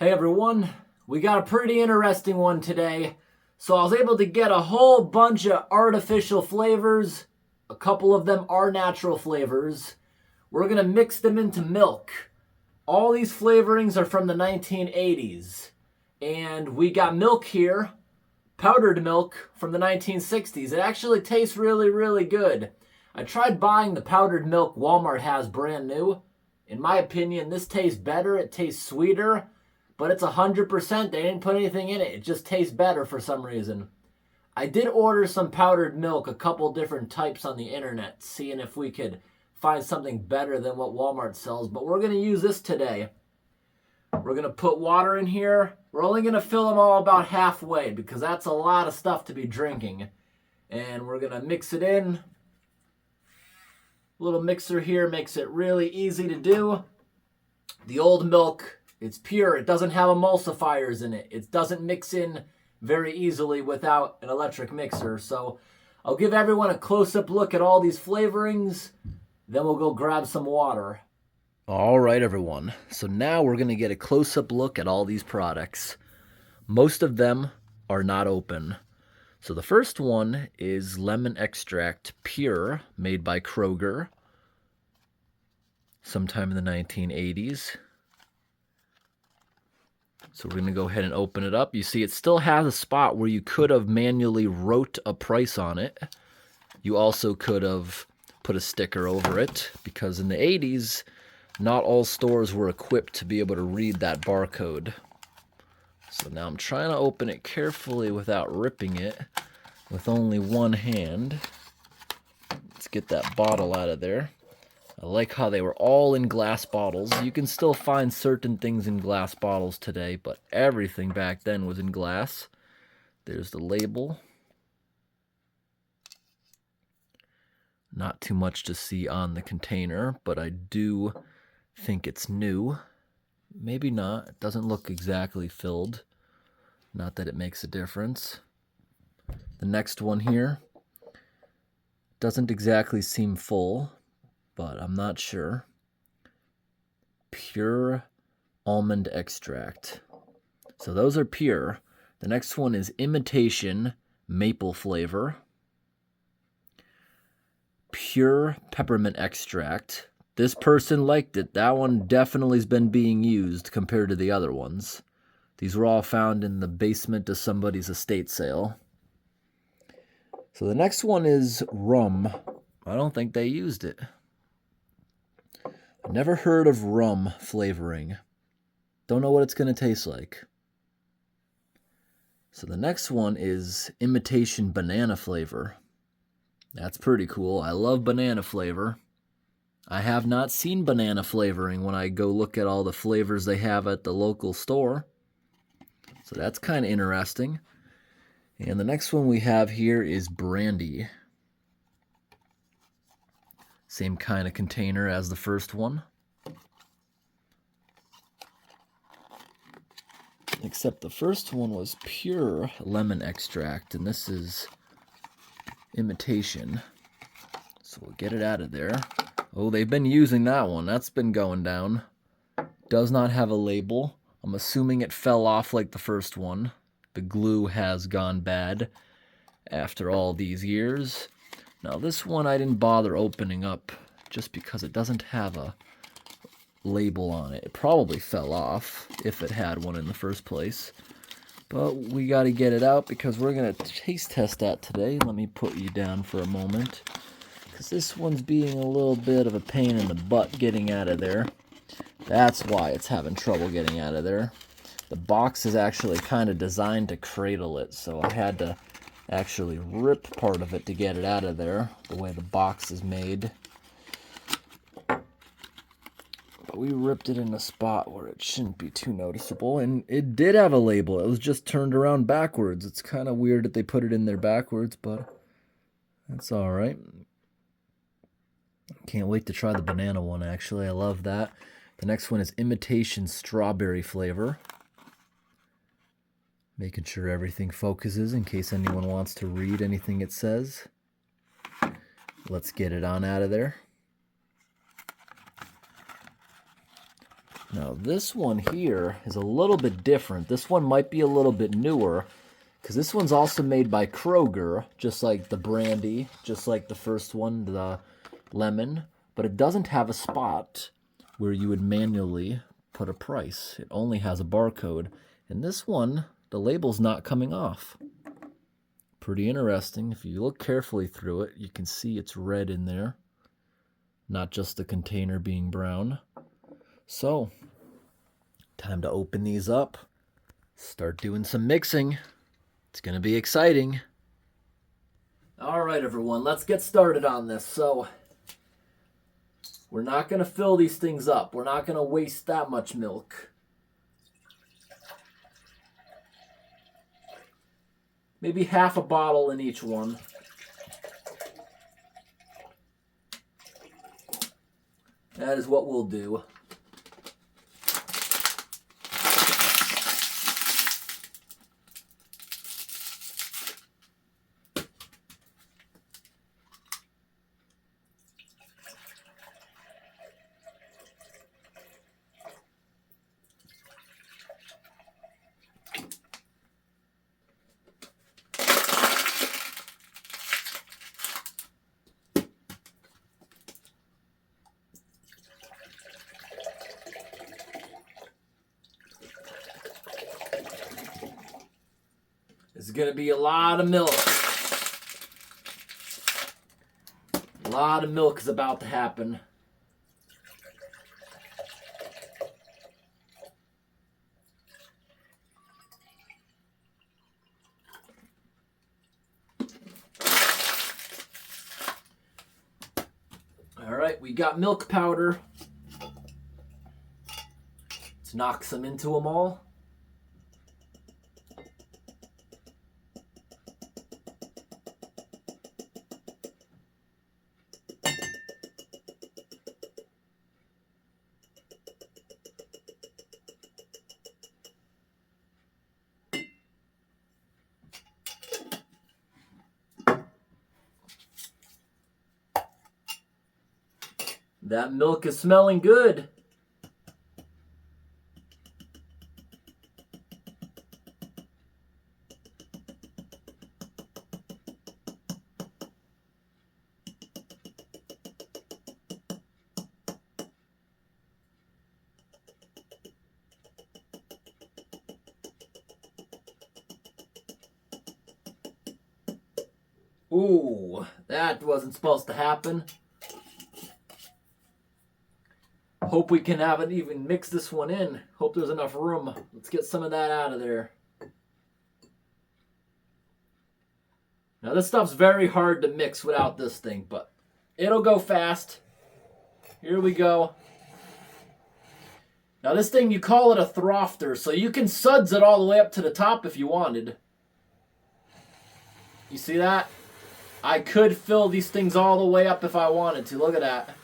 Hey everyone, we got a pretty interesting one today. So I was able to get a whole bunch of artificial flavors. A couple of them are natural flavors. We're going to mix them into milk. All these flavorings are from the 1980s. And we got milk here, powdered milk from the 1960s. It actually tastes really, really good. I tried buying the powdered milk Walmart has brand new. In my opinion, this tastes better. It tastes sweeter. But it's 100%. They didn't put anything in it. It just tastes better for some reason. I did order some powdered milk, a couple different types on the internet, seeing if we could find something better than what Walmart sells. But we're going to use this today. We're going to put water in here. We're only going to fill them all about halfway because that's a lot of stuff to be drinking. And we're going to mix it in. Little mixer here makes it really easy to do. The old milk, it's pure. It doesn't have emulsifiers in it. It doesn't mix in very easily without an electric mixer. So I'll give everyone a close-up look at all these flavorings. Then we'll go grab some water. All right, everyone. So now we're going to get a close-up look at all these products. Most of them are not open. So the first one is lemon extract pure, made by Kroger sometime in the 1980s. So we're going to go ahead and open it up. You see it still has a spot where you could have manually wrote a price on it. You also could have put a sticker over it because in the 80s, not all stores were equipped to be able to read that barcode. So now I'm trying to open it carefully without ripping it with only one hand. Let's get that bottle out of there. I like how they were all in glass bottles. You can still find certain things in glass bottles today, but everything back then was in glass. There's the label. Not too much to see on the container, but I do think it's new. Maybe not. It doesn't look exactly filled. Not that it makes a difference. The next one here doesn't exactly seem full, but I'm not sure. Pure almond extract. So those are pure. The next one is imitation maple flavor. Pure peppermint extract. This person liked it. That one definitely has been being used compared to the other ones. These were all found in the basement of somebody's estate sale. So the next one is rum. I don't think they used it. Never heard of rum flavoring. Don't know what it's going to taste like. So the next one is imitation banana flavor. That's pretty cool. I love banana flavor. I have not seen banana flavoring when I go look at all the flavors they have at the local store. So that's kind of interesting. And the next one we have here is brandy. Same kind of container as the first one. Except the first one was pure lemon extract, and this is imitation. So we'll get it out of there. Oh, they've been using that one. That's been going down. Does not have a label. I'm assuming it fell off like the first one. The glue has gone bad after all these years. Now this one I didn't bother opening up just because it doesn't have a label on it. It probably fell off if it had one in the first place. But we got to get it out because we're going to taste test that today. Let me put you down for a moment because this one's being a little bit of a pain in the butt getting out of there. That's why it's having trouble getting out of there. The box is actually kind of designed to cradle it, so I had to actually rip part of it to get it out of there, the way the box is made. But we ripped it in a spot where it shouldn't be too noticeable, and it did have a label. It was just turned around backwards. It's kind of weird that they put it in there backwards, but that's all right. Can't wait to try the banana one, actually. I love that. The next one is imitation strawberry flavor. Making sure everything focuses in case anyone wants to read anything it says. Let's get it on out of there. Now this one here is a little bit different. This one might be a little bit newer because this one's also made by Kroger, just like the brandy, just like the first one, the lemon, but it doesn't have a spot where you would manually put a price. It only has a barcode. And this one, the label's not coming off. Pretty interesting. If you look carefully through it, you can see it's red in there, not just the container being brown. So, time to open these up, start doing some mixing. It's going to be exciting. All right, everyone, let's get started on this. So, we're not going to fill these things up. We're not going to waste that much milk. Maybe half a bottle in each one. That is what we'll do. This is going to be a lot of milk. A lot of milk is about to happen. All right, we got milk powder. Let's knock some into them all. That milk is smelling good. Ooh, that wasn't supposed to happen. Hope we can have it even mix this one in. Hope there's enough room. Let's get some of that out of there. Now this stuff's very hard to mix without this thing, but it'll go fast. Here we go. Now this thing, you call it a throfter, so you can suds it all the way up to the top if you wanted. You see that? I could fill these things all the way up if I wanted to. Look at that.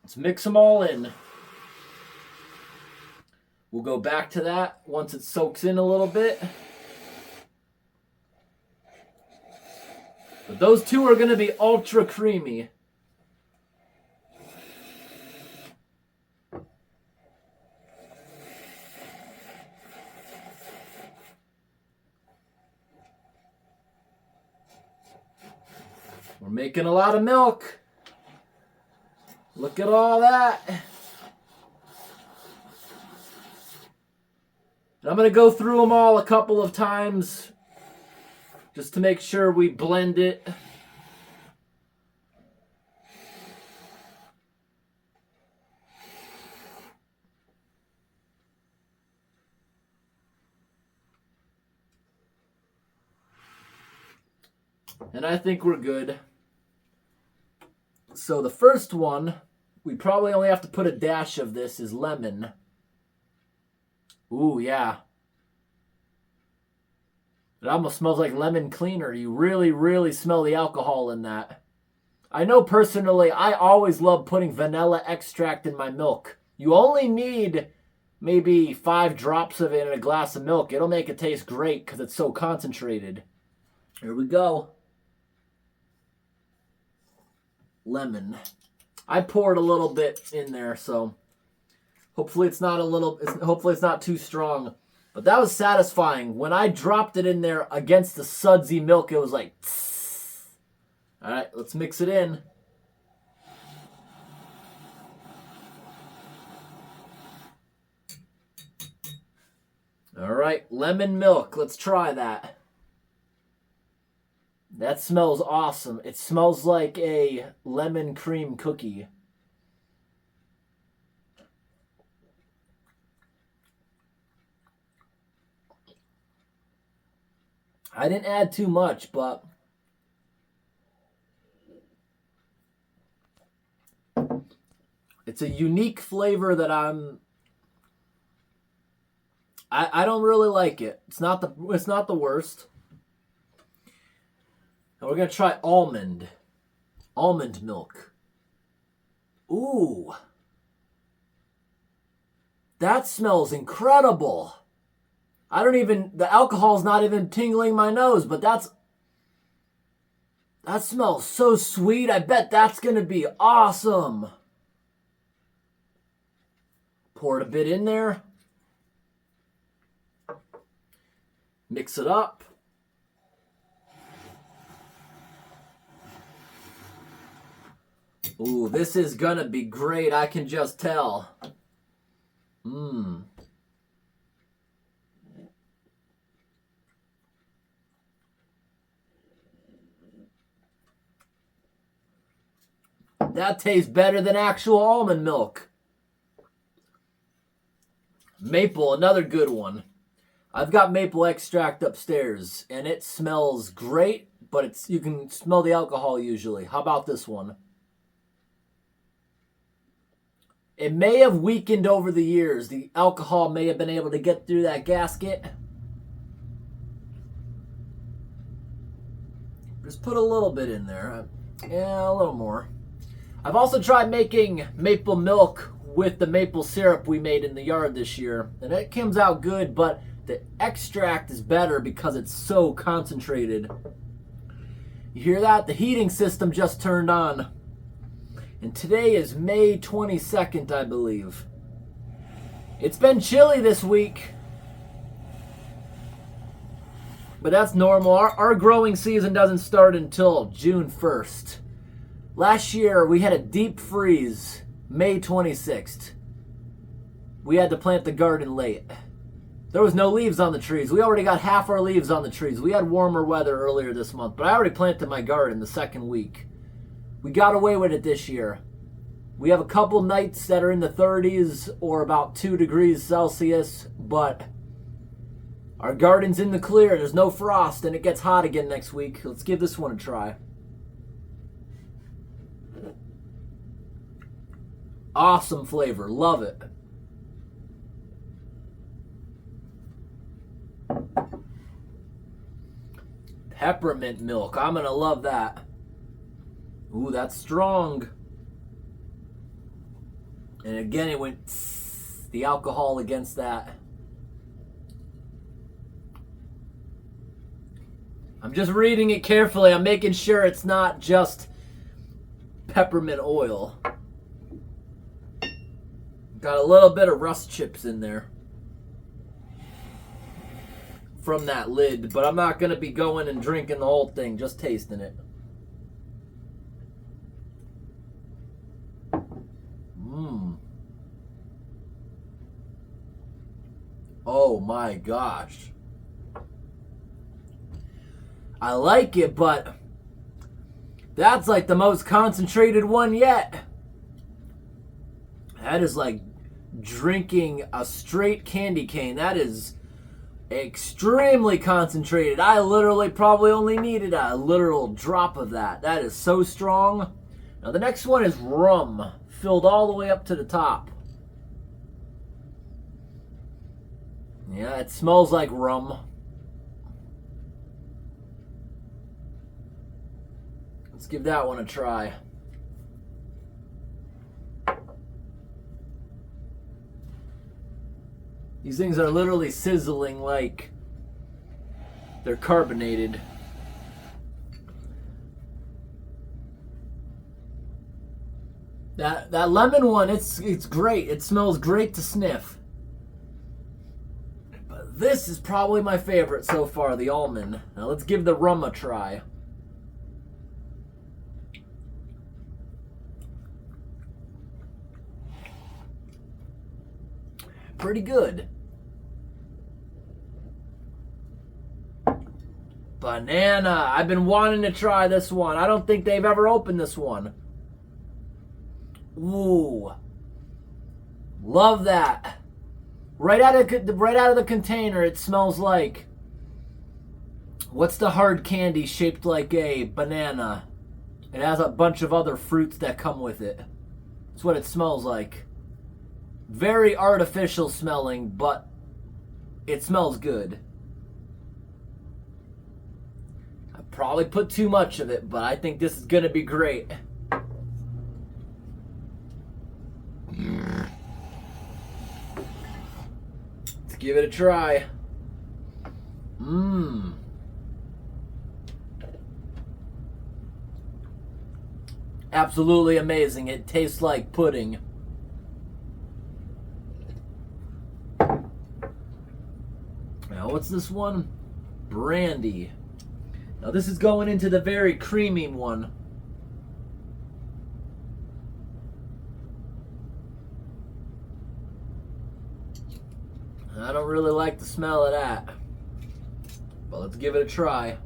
Let's mix them all in. We'll go back to that once it soaks in a little bit. But those two are going to be ultra creamy. We're making a lot of milk. Look at all that. And I'm going to go through them all a couple of times just to make sure we blend it. And I think we're good. So the first one, we probably only have to put a dash of this, is lemon. Ooh, yeah. It almost smells like lemon cleaner. You really, really smell the alcohol in that. I know personally, I always love putting vanilla extract in my milk. You only need maybe 5 drops of it in a glass of milk. It'll make it taste great because it's so concentrated. Here we go. Lemon. I poured a little bit in there, so hopefully it's not too strong. But that was satisfying. When I dropped it in there against the sudsy milk, it was like, tss. All right, let's mix it in. All right, lemon milk. Let's try that. That smells awesome. It smells like a lemon cream cookie. I didn't add too much, but it's a unique flavor that I don't really like it. It's not the worst. And we're gonna try almond milk. Ooh, that smells incredible. The alcohol's not even tingling my nose, but that smells so sweet. I bet that's gonna be awesome. Pour it a bit in there. Mix it up. Ooh, this is gonna be great. I can just tell. That tastes better than actual almond milk. Maple, another good one. I've got maple extract upstairs, and it smells great, but you can smell the alcohol usually. How about this one? It may have weakened over the years. The alcohol may have been able to get through that gasket. Just put a little bit in there. Yeah, a little more. I've also tried making maple milk with the maple syrup we made in the yard this year, and it comes out good, but the extract is better because it's so concentrated. You hear that? The heating system just turned on. And today is May 22nd, I believe. It's been chilly this week. But that's normal. Our growing season doesn't start until June 1st. Last year, we had a deep freeze, May 26th. We had to plant the garden late. There was no leaves on the trees. We already got half our leaves on the trees. We had warmer weather earlier this month, but I already planted my garden the second week. We got away with it this year. We have a couple nights that are in the 30s or about 2 degrees Celsius, but our garden's in the clear. There's no frost, and it gets hot again next week. Let's give this one a try. Awesome flavor. Love it. Peppermint milk. I'm going to love that. Ooh, that's strong. And again, it went the alcohol against that. I'm just reading it carefully. I'm making sure it's not just peppermint oil. Got a little bit of rust chips in there from that lid, but I'm not going to be going and drinking the whole thing, just tasting it. Oh my gosh. I like it, but that's like the most concentrated one yet. That is like drinking a straight candy cane. That is extremely concentrated. I literally probably only needed a literal drop of that. That is so strong. Now the next one is rum, filled all the way up to the top. Yeah, it smells like rum. Let's give that one a try. These things are literally sizzling like they're carbonated. That lemon one, it's great. It smells great to sniff. But this is probably my favorite so far, the almond. Now let's give the rum a try. Pretty good. Banana. I've been wanting to try this one. I don't think they've ever opened this one. Ooh. Love that. Right out of the container, it smells like, what's the hard candy shaped like a banana? It has a bunch of other fruits that come with it. That's what it smells like. Very artificial smelling, but it smells good. I probably put too much of it, but I think this is going to be great. Let's give it a try. Absolutely amazing. It tastes like pudding. Now, what's this one? Brandy. Now, this is going into the very creamy one. I don't really like the smell of that. But let's give it a try.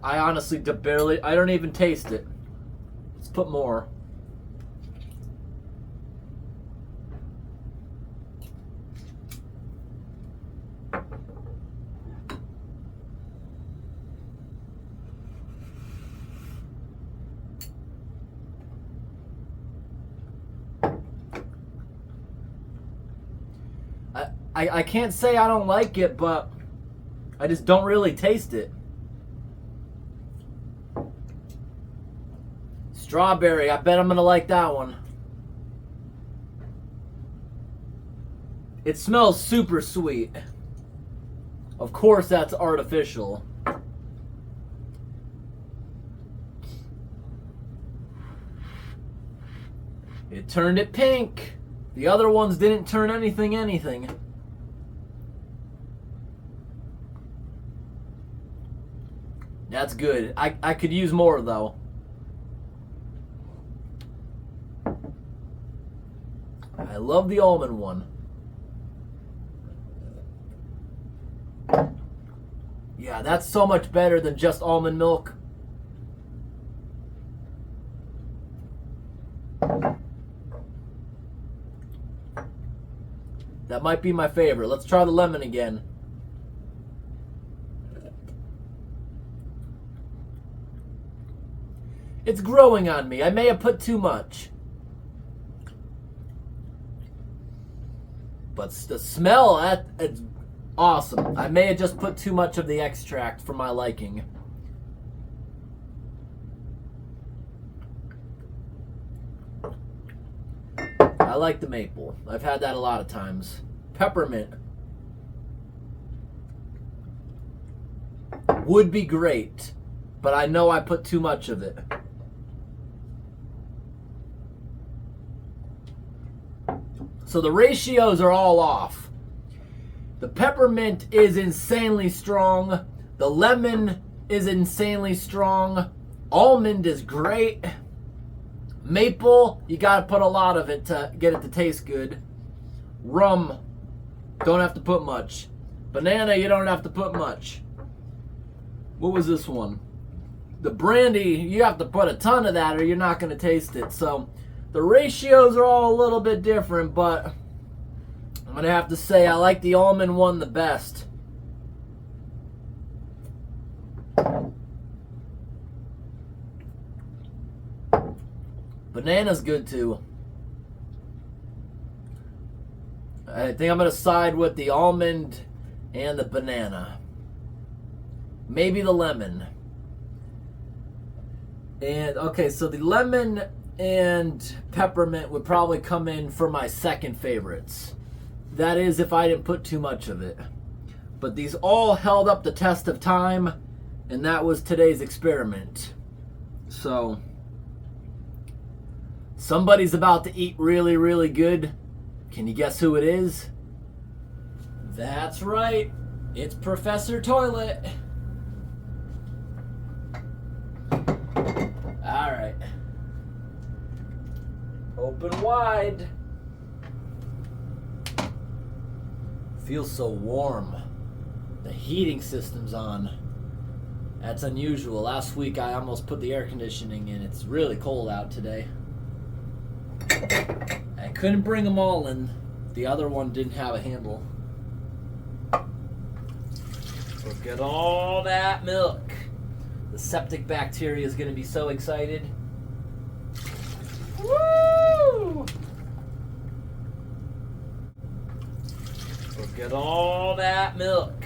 I honestly I don't even taste it. Let's put more. I can't say I don't like it, but I just don't really taste it. Strawberry, I bet I'm going to like that one. It smells super sweet. Of course that's artificial. It turned it pink. The other ones didn't turn anything. That's good. I could use more though. I love the almond one. Yeah, that's so much better than just almond milk. That might be my favorite. Let's try the lemon again. It's growing on me. I may have put too much. But the smell, it's awesome. I may have just put too much of the extract for my liking. I like the maple. I've had that a lot of times. Peppermint would be great, but I know I put too much of it. So the ratios are all off. The peppermint is insanely strong. The lemon is insanely strong. Almond is great. Maple, you gotta put a lot of it to get it to taste good. Rum, don't have to put much. Banana, you don't have to put much. What was this one? The brandy, you have to put a ton of that or you're not gonna taste it. So the ratios are all a little bit different, but I'm going to have to say I like the almond one the best. Banana's good too. I think I'm going to side with the almond and the banana. Maybe the lemon. And okay, so the lemon and peppermint would probably come in for my second favorites. That is if I didn't put too much of it. But these all held up the test of time, and that was today's experiment. So, somebody's about to eat really, really good. Can you guess who it is? That's right. It's Professor Toilet. All right. Open wide. Feels so warm. The heating system's on. That's unusual. Last week I almost put the air conditioning in. It's really cold out today. I couldn't bring them all in. The other one didn't have a handle. Look at all that milk. The septic bacteria is going to be so excited. Woo! Look at all that milk.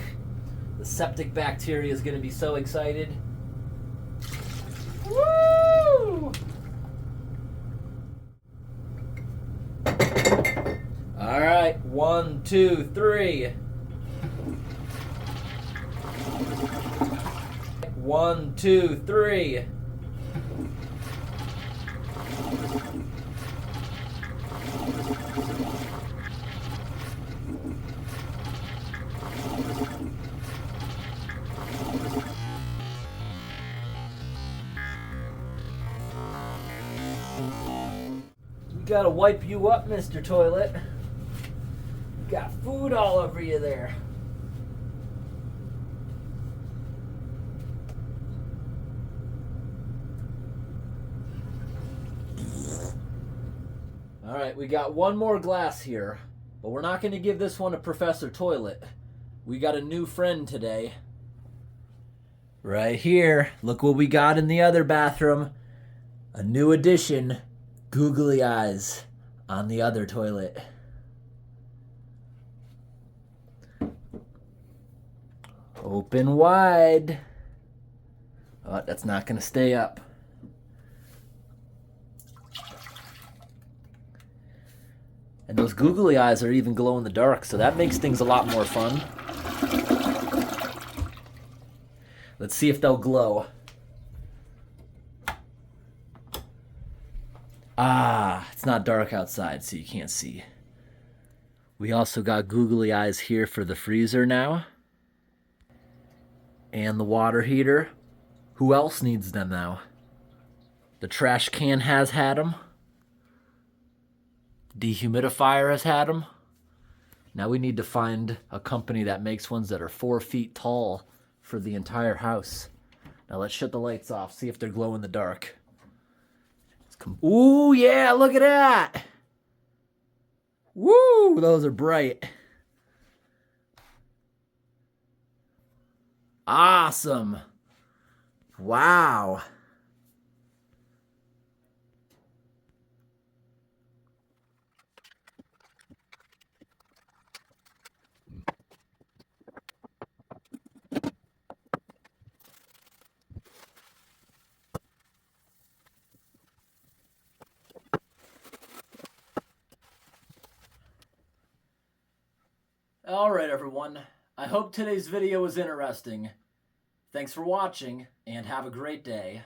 The septic bacteria is going to be so excited. Woo! All right, 1, 2, 3. 1, 2, 3. We gotta wipe you up, Mr. Toilet. You got food all over you there. All right, we got one more glass here, but we're not going to give this one to Professor Toilet. We got a new friend today. Right here. Look what we got in the other bathroom. A new addition, Googly Eyes on the other toilet. Open wide. Oh, that's not going to stay up. And those googly eyes are even glow in the dark, so that makes things a lot more fun. Let's see if they'll glow. Ah, it's not dark outside, so you can't see. We also got googly eyes here for the freezer now. And the water heater. Who else needs them now? The trash can has had them. Dehumidifier has had them. Now we need to find a company that makes ones that are 4 feet tall for the entire house. Now let's shut the lights off, see if they're glow in the dark. Ooh, yeah, look at that. Woo, those are bright. Awesome. Wow. Alright everyone, I hope today's video was interesting. Thanks for watching, and have a great day.